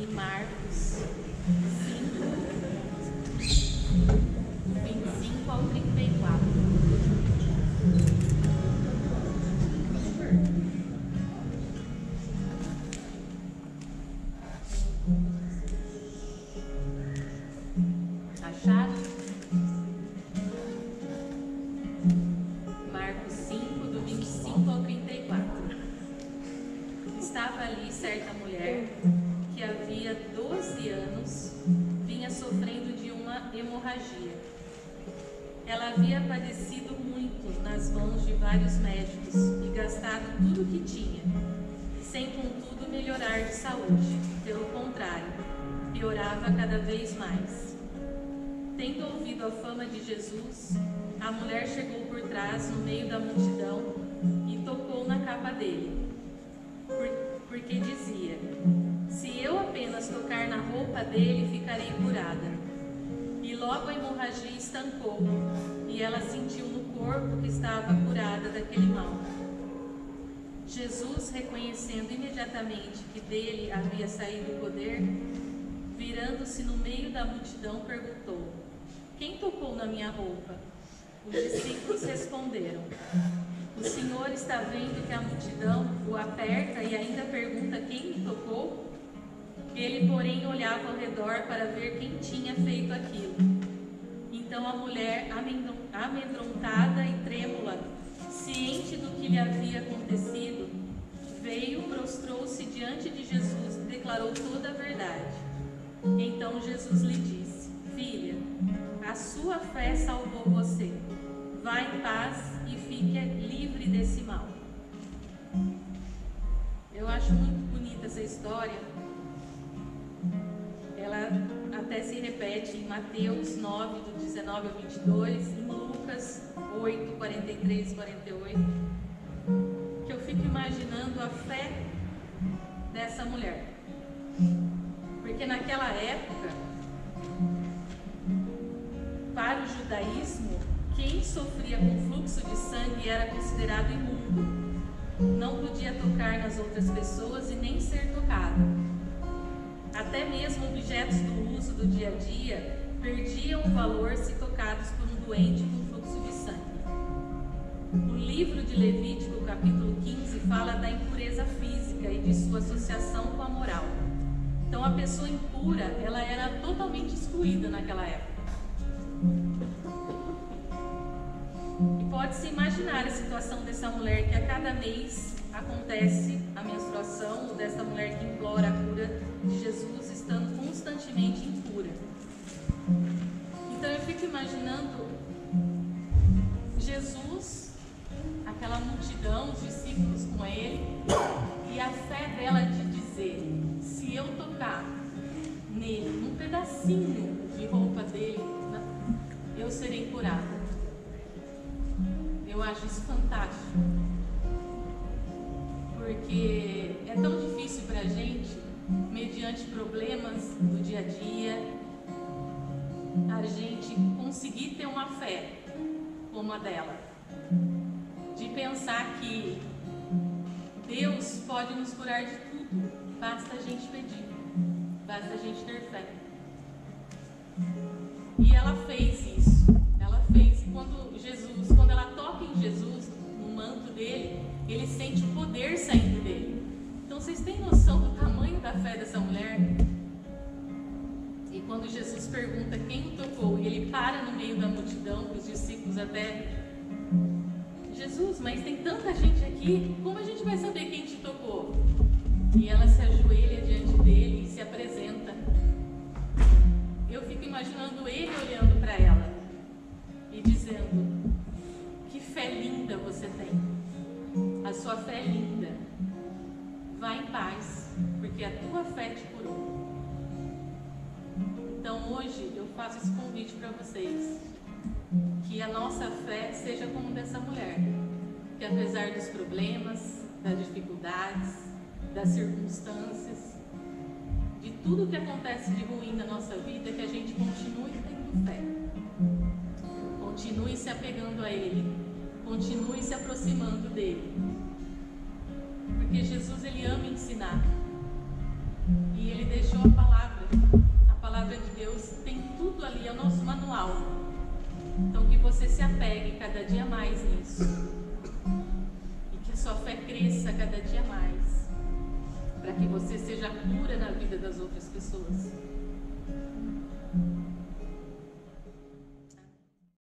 em Marcos 5, do 25 ao 34. Acharam? Marcos 5, do 25 ao 34. Estava ali certa mulher que havia 12 anos vinha sofrendo de uma hemorragia. Ela havia padecido muito nas mãos de vários médicos e gastado tudo o que tinha, sem contudo melhorar de saúde. Pelo contrário, piorava cada vez mais. Tendo ouvido a fama de Jesus, a mulher chegou por trás no meio da multidão e tocou na capa dele, porque dizia: se eu apenas tocar na roupa dele, ficarei curada. E logo a hemorragia estancou, e ela sentiu no corpo que estava curada daquele mal. Jesus, reconhecendo imediatamente que dele havia saído o poder, virando-se no meio da multidão, perguntou: quem tocou na minha roupa? Os discípulos responderam: o Senhor está vendo que a multidão o aperta e ainda pergunta quem me tocou? Ele, porém, olhava ao redor para ver quem tinha feito aquilo. Então a mulher, amedrontada e trêmula, ciente do que lhe havia acontecido, veio, prostrou-se diante de Jesus e declarou toda a verdade. Então Jesus lhe disse: filha, a sua fé salvou você. Vá em paz e fique livre desse mal. Eu acho muito bonita essa história. Ela até se repete em Mateus 9, do 19 ao 22, em Lucas 8, 43 e 48, que eu fico imaginando a fé dessa mulher. Porque naquela época, para o judaísmo, quem sofria com fluxo de sangue era considerado imundo. Não podia tocar nas outras pessoas e nem ser tocado. Até mesmo objetos do uso do dia a dia perdiam o valor se tocados por um doente com fluxo de sangue. O livro de Levítico, capítulo 15, fala da impureza física e de sua associação com a moral. Então a pessoa impura, ela era totalmente excluída naquela época. E pode-se imaginar a situação dessa mulher que a cada mês acontece a menstruação, ou dessa mulher que implora a cura de Jesus, estando constantemente impura. Então eu fico imaginando Jesus, aquela multidão, os discípulos com ele, e a fé dela de dizer: se eu tocar nele, num pedacinho de roupa dele, eu serei curada. Eu acho isso fantástico, porque é tão difícil para a gente, mediante problemas do dia a dia, a gente conseguir ter uma fé como a dela, de pensar que Deus pode nos curar de tudo, basta a gente pedir, basta a gente ter fé. E ela fez isso. Ela fez. Quando ela toca em Jesus, no manto dele, ele sente o poder saindo dele. Então vocês têm noção do tamanho da fé dessa mulher? E quando Jesus pergunta quem o tocou, e ele para no meio da multidão, os discípulos até: Jesus, mas tem tanta gente aqui, como a gente vai saber quem te tocou? E ela se ajoelha diante dele e se apresenta. Eu fico imaginando ele olhando para ela e dizendo: que fé linda você tem, a sua fé é linda, vá em paz, porque a tua fé te curou. Então hoje eu faço esse convite para vocês, que a nossa fé seja como dessa mulher, que apesar dos problemas, das dificuldades, das circunstâncias, de tudo que acontece de ruim na nossa vida, que a gente continue tendo fé, continue se apegando a Ele, continue se aproximando dele, porque Jesus, ele ama ensinar. E ele deixou a palavra. A palavra de Deus tem tudo ali, é o nosso manual. Então que você se apegue cada dia mais nisso. E que a sua fé cresça cada dia mais. Para que você seja cura na vida das outras pessoas.